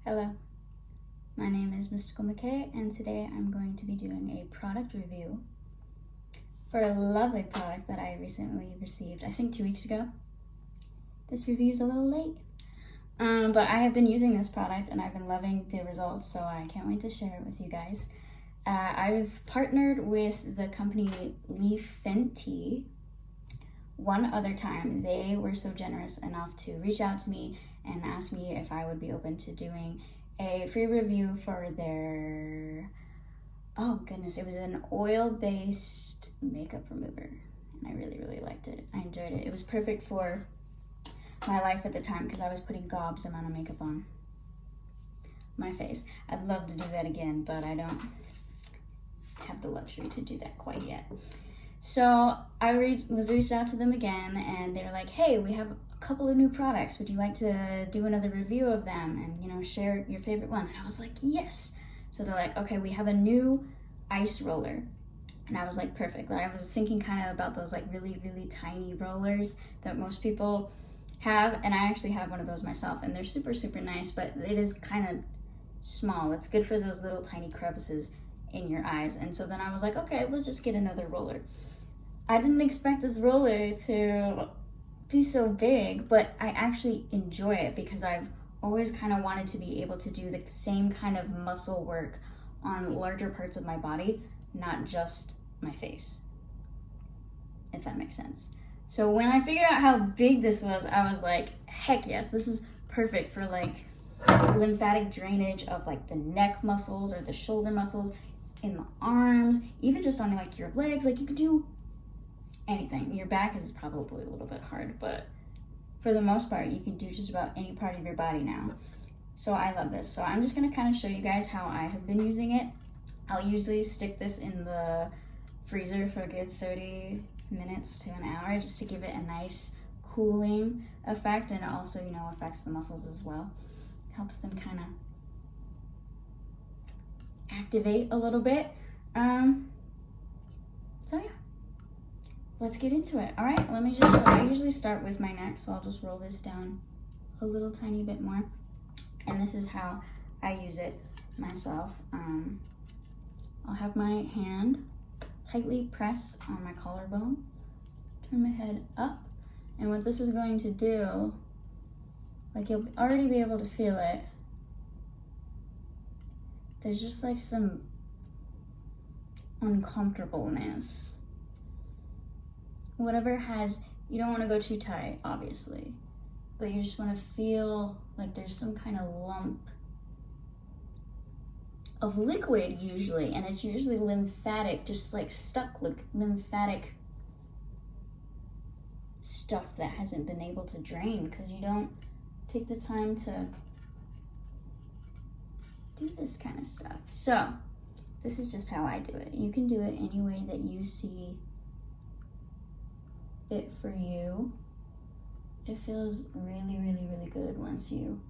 Hello, my name is Mystical McKay, and today I'm going to be doing a product review for a lovely product that I recently received, I think 2 weeks ago. This review is a little late, but I have been using this product and I've been loving the results, so I can't wait to share it with you guys. I've partnered with the company Leafinty one other time. They were so generous enough to reach out to me and ask me if I would be open to doing a free review for their, oh goodness, it was an oil-based makeup remover, and I really liked it. I enjoyed it. It was perfect for my life at the time because I was putting gobs amount of makeup on my face. I'd love to do that again, but I don't have the luxury to do that quite yet. So I was reached out to them again, and they were like, hey, we have a couple of new products. Would you like to do another review of them and, share your favorite one? And I was like, yes. So they're like, okay, we have a new ice roller. And I was like, perfect. I was thinking kind of about those like really tiny rollers that most people have. And I actually have one of those myself, and they're super nice, but it is kind of small. It's good for those little tiny crevices in your eyes. And so then I was like, okay, let's just get another roller. I didn't expect this roller to be so big, but I actually enjoy it because I've always kind of wanted to be able to do the same kind of muscle work on larger parts of my body, not just my face, if that makes sense. So when I figured out how big this was, I was like, heck yes, this is perfect for like lymphatic drainage of like the neck muscles or the shoulder muscles, in the arms, even just on like your legs. Like you could do anything. Your back is probably a little bit hard, but for the most part, you can do just about any part of your body now. So I love this. So I'm just gonna kind of show you guys how I have been using it. I'll usually stick this in the freezer for a good 30 minutes to an hour just to give it a nice cooling effect, and it also, affects the muscles as well. Helps them kind of activate a little bit. So yeah, let's get into it. All right, let me just show you. I usually start with my neck, so I'll just roll this down a little tiny bit more. And this is how I use it myself. I'll have my hand tightly press on my collarbone, turn my head up, and what this is going to do, like you'll already be able to feel it, there's just like some uncomfortableness. Whatever has, you don't want to go too tight, obviously, but you just want to feel like there's some kind of lump of liquid usually, and it's usually lymphatic, just like stuck lymphatic stuff that hasn't been able to drain because you don't take the time to do this kind of stuff. So this is just how I do it. You can do it any way that you see fit for you. It feels really good once you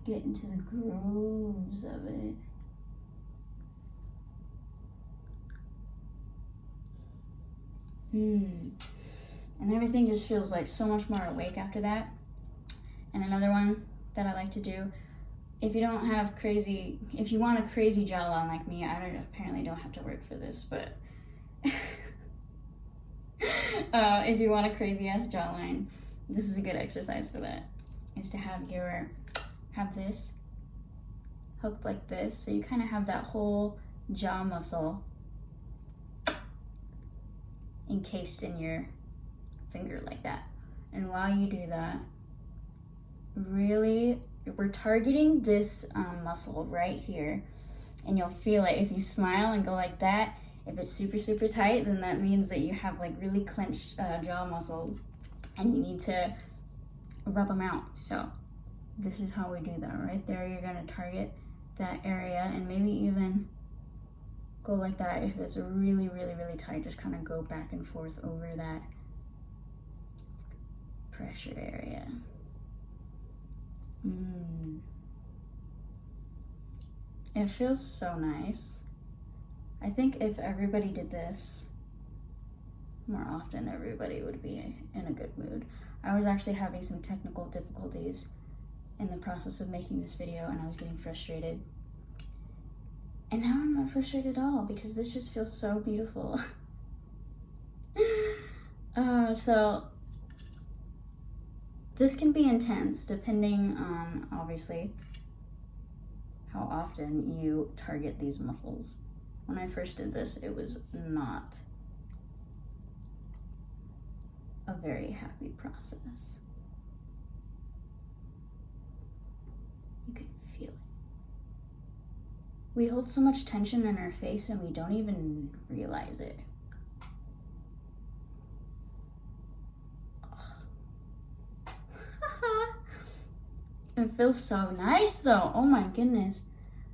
get into the grooves of it. And everything just feels like so much more awake after that. And another one that I like to do, if you want a crazy jawline like me, apparently don't have to work for this, but if you want a crazy ass jawline, this is a good exercise for that, is to have this hooked like this, so you kind of have that whole jaw muscle encased in your finger like that. And while you do that, really, we're targeting this muscle right here, and you'll feel it if you smile and go like that. If it's super tight, then that means that you have like really clenched jaw muscles, and you need to rub them out. So this is how we do that. Right there, you're gonna target that area, and maybe even go like that. If it's really tight, just kind of go back and forth over that pressure area. It feels so nice. I think if everybody did this more often, everybody would be in a good mood. I was actually having some technical difficulties in the process of making this video and I was getting frustrated. And now I'm not frustrated at all because this just feels so beautiful. So this can be intense depending on, obviously, how often you target these muscles. When I first did this, it was not a very happy process. You can feel it. We hold so much tension in our face and we don't even realize it. It feels so nice though. Oh my goodness.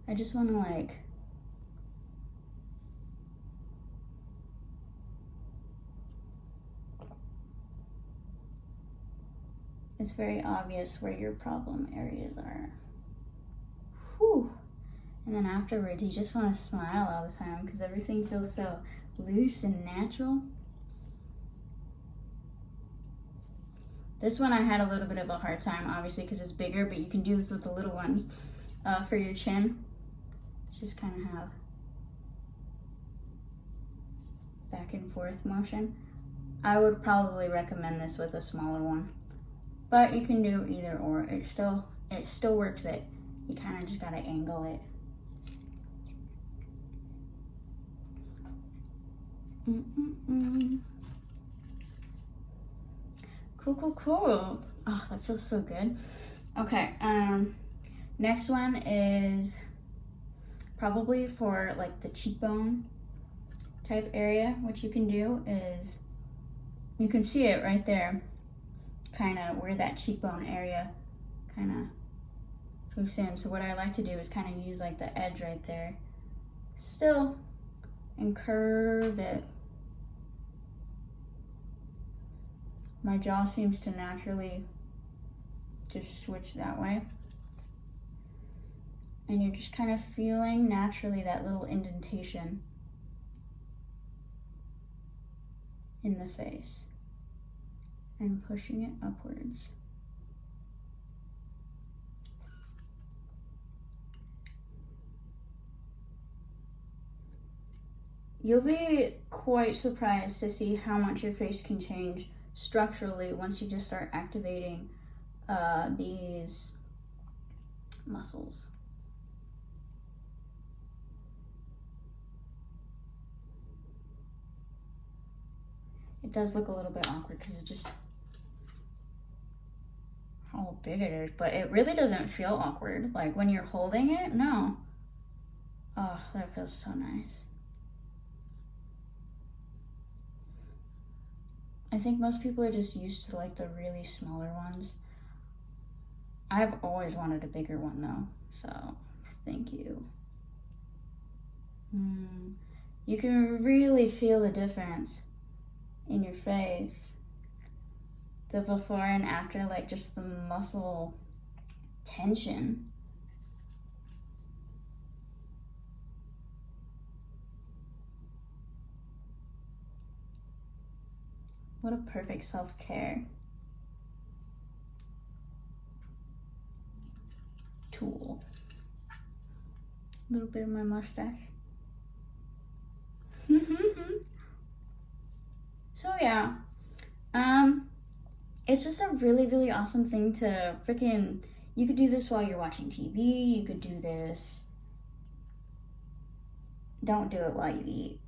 I just want to like... It's very obvious where your problem areas are. Whew. And then afterwards, you just want to smile all the time because everything feels so loose and natural. This one I had a little bit of a hard time, obviously, because it's bigger, but you can do this with the little ones for your chin. Just kind of have back and forth motion. I would probably recommend this with a smaller one, but you can do either or. It still works it. You kind of just gotta angle it. Cool. Oh, that feels so good. Okay, next one is probably for like the cheekbone type area. What you can do is, you can see it right there, kind of where that cheekbone area kind of moves in. So what I like to do is kind of use like the edge right there still and curve it. My jaw seems to naturally just switch that way. And you're just kind of feeling naturally that little indentation in the face and pushing it upwards. You'll be quite surprised to see how much your face can change structurally once you just start activating these muscles. It does look a little bit awkward because it just how big it is, but it really doesn't feel awkward. Like when you're holding it, no. Oh, that feels so nice. I think most people are just used to like the really smaller ones. I've always wanted a bigger one though, so thank you. You can really feel the difference in your face. The before and after, like just the muscle tension. What a perfect self-care tool. A little bit of my mustache. So yeah, it's just a really, really awesome thing to freaking, you could do this while you're watching TV, you could do this, don't do it while you eat.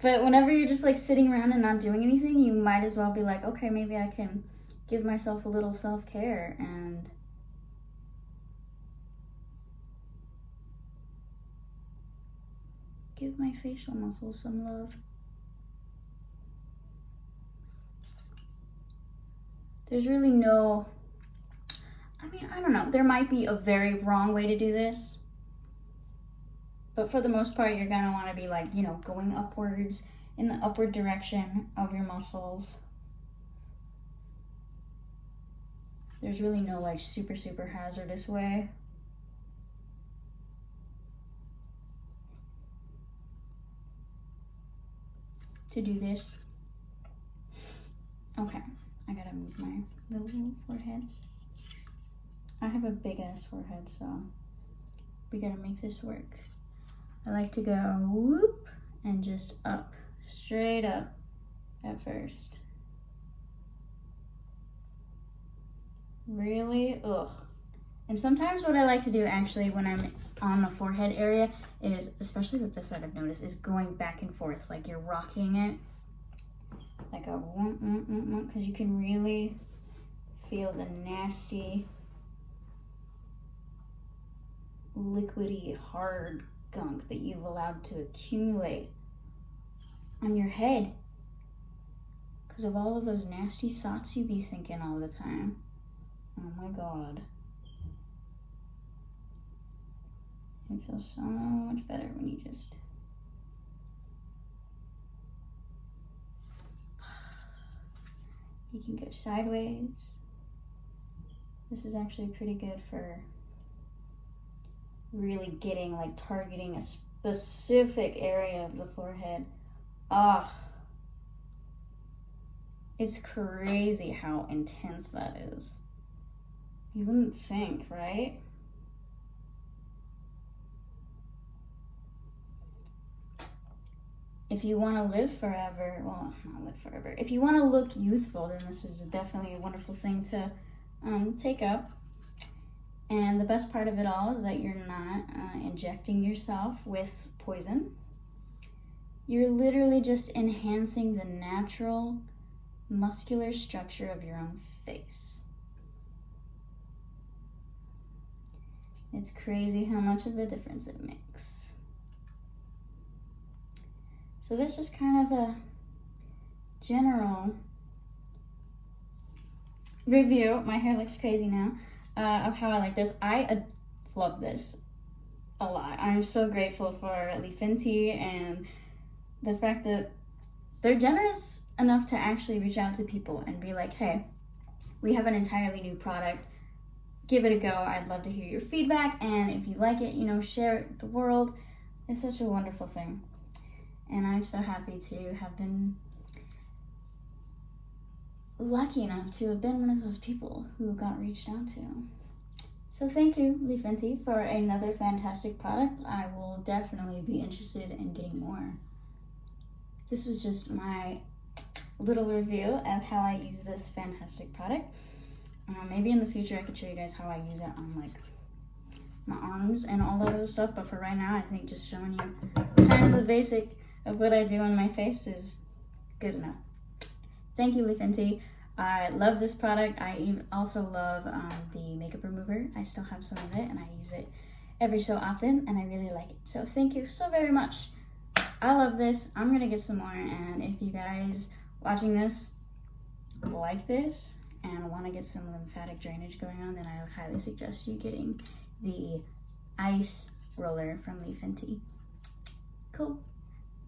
But whenever you're just like sitting around and not doing anything, you might as well be like, okay, maybe I can give myself a little self-care and give my facial muscles some love. There's really no, I mean, I don't know. There might be a very wrong way to do this. But for the most part, you're gonna wanna be like, you know, going upwards in the upward direction of your muscles. There's really no like super hazardous way. To do this. Okay, I gotta move my little forehead. I have a big ass forehead, so we gotta make this work. I like to go whoop and just up, straight up at first. Really, ugh. And sometimes what I like to do actually when I'm on the forehead area is, especially with this that I've noticed, is going back and forth, like you're rocking it. Like a because you can really feel the nasty, liquidy, hard gunk that you've allowed to accumulate on your head because of all of those nasty thoughts you be thinking all the time. Oh my God. It feels so much better when you just you can go sideways. This is actually pretty good for really getting, like, targeting a specific area of the forehead. Ah, it's crazy how intense that is. You wouldn't think, right? If you want to live forever, well, not live forever. If you want to look youthful, then this is definitely a wonderful thing to take up. And the best part of it all is that you're not injecting yourself with poison. You're literally just enhancing the natural muscular structure of your own face. It's crazy how much of a difference it makes. So that's just kind of a general review. My hair looks crazy now. Of how I like this. I love this a lot. I'm so grateful for Leafinty and the fact that they're generous enough to actually reach out to people and be like, hey, we have an entirely new product. Give it a go. I'd love to hear your feedback, and if you like it, share it with the world. It's such a wonderful thing. And I'm so happy to have been lucky enough to have been one of those people who got reached out to. So thank you, Leafinty, for another fantastic product. I will definitely be interested in getting more. This was just my little review of how I use this fantastic product. Maybe in the future I could show you guys how I use it on, like, my arms and all that other stuff, but for right now I think just showing you kind of the basic of what I do on my face is good enough. Thank you, Leafinty. I love this product. I also love the makeup remover. I still have some of it and I use it every so often and I really like it. So thank you so very much. I love this. I'm gonna get some more, and if you guys watching this like this and want to get some lymphatic drainage going on, then I would highly suggest you getting the ice roller from Leafinty. Cool.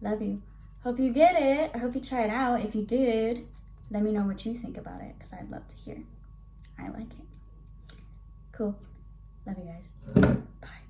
Love you. Hope you get it. I hope you try it out. If you did, let me know what you think about it, because I'd love to hear. I like it. Cool. Love you guys. Bye.